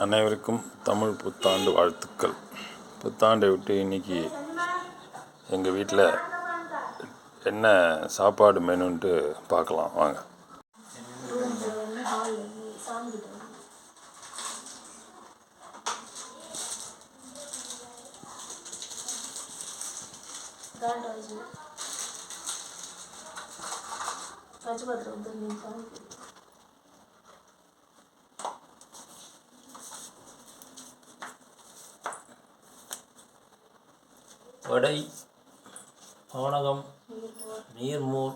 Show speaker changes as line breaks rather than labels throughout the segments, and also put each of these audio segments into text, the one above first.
அனைவருக்கும் தமிழ் புத்தாண்டு வாழ்த்துக்கள். புத்தாண்டை விட்டு இன்றைக்கி எங்கள் வீட்டில் என்ன சாப்பாடு மெனுன்ட்டு பார்க்கலாம் வாங்க.
வடை, பானகம், நீர்மோர்,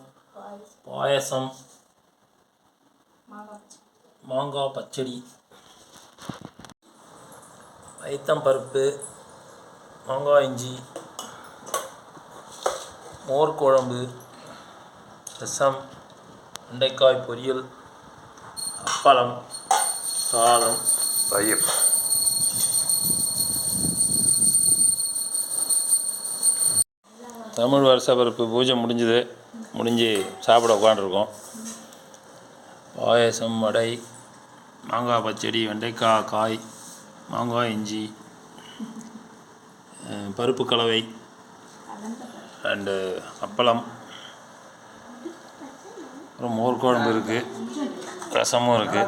பாயசம், மாங்காய் பச்சடி, பருப்பு, மாங்காய் இஞ்சி, மோர் குழம்பு, ரசம், வெண்டைக்காய் பொரியல், அப்பளம், சாதம்,
தயிர். தமிழ் வருஷ பிறப்பு பூஜை முடிஞ்சு சாப்பிட உட்காண்ட்ருக்கோம். பாயசம், வடை, மாங்காய் பச்சடி, வெண்டைக்காய் காய், மாங்காய் இஞ்சி, பருப்பு கலவை அண்டு அப்பளம், அப்புறம் மோர் குழம்பு இருக்குது, ரசமும் இருக்குது.